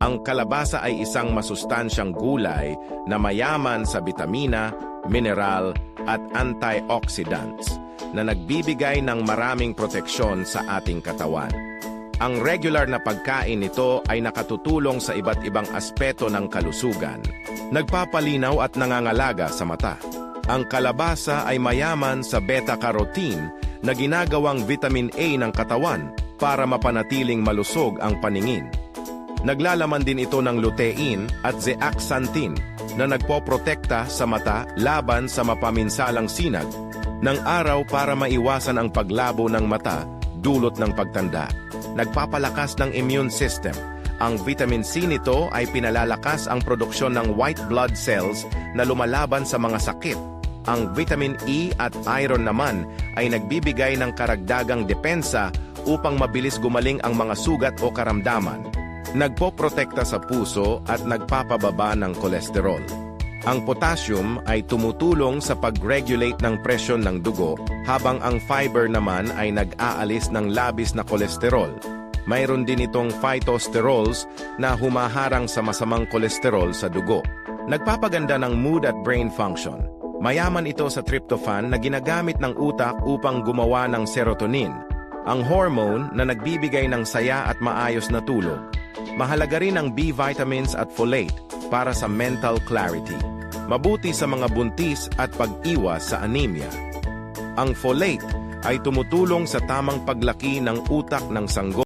Ang kalabasa ay isang masustansyang gulay na mayaman sa bitamina, mineral at antioxidants na nagbibigay ng maraming proteksyon sa ating katawan. Ang regular na pagkain nito ay nakatutulong sa iba't ibang aspeto ng kalusugan, nagpapalinaw at nangangalaga sa mata. Ang kalabasa ay mayaman sa beta-carotene na ginagawang vitamin A ng katawan para mapanatiling malusog ang paningin. Naglalaman din ito ng lutein at zeaxanthin na nagpoprotekta sa mata laban sa mapaminsalang sinag ng araw para maiwasan ang paglabo ng mata dulot ng pagtanda. Nagpapalakas ng immune system. Ang vitamin C nito ay pinalalakas ang produksyon ng white blood cells na lumalaban sa mga sakit. Ang vitamin E at iron naman ay nagbibigay ng karagdagang depensa upang mabilis gumaling ang mga sugat o karamdaman. Nagpoprotekta sa puso at nagpapababa ng kolesterol. Ang potassium ay tumutulong sa pag-regulate ng presyon ng dugo, habang ang fiber naman ay nag-aalis ng labis na kolesterol. Mayroon din itong phytosterols na humaharang sa masamang kolesterol sa dugo. Nagpapaganda ng mood at brain function. Mayaman ito sa tryptophan na ginagamit ng utak upang gumawa ng serotonin, ang hormone na nagbibigay ng saya at maayos na tulog. Mahalaga rin ang B vitamins at folate para sa mental clarity. Mabuti sa mga buntis at pag-iwas sa anemia. Ang folate ay tumutulong sa tamang paglaki ng utak ng sanggol.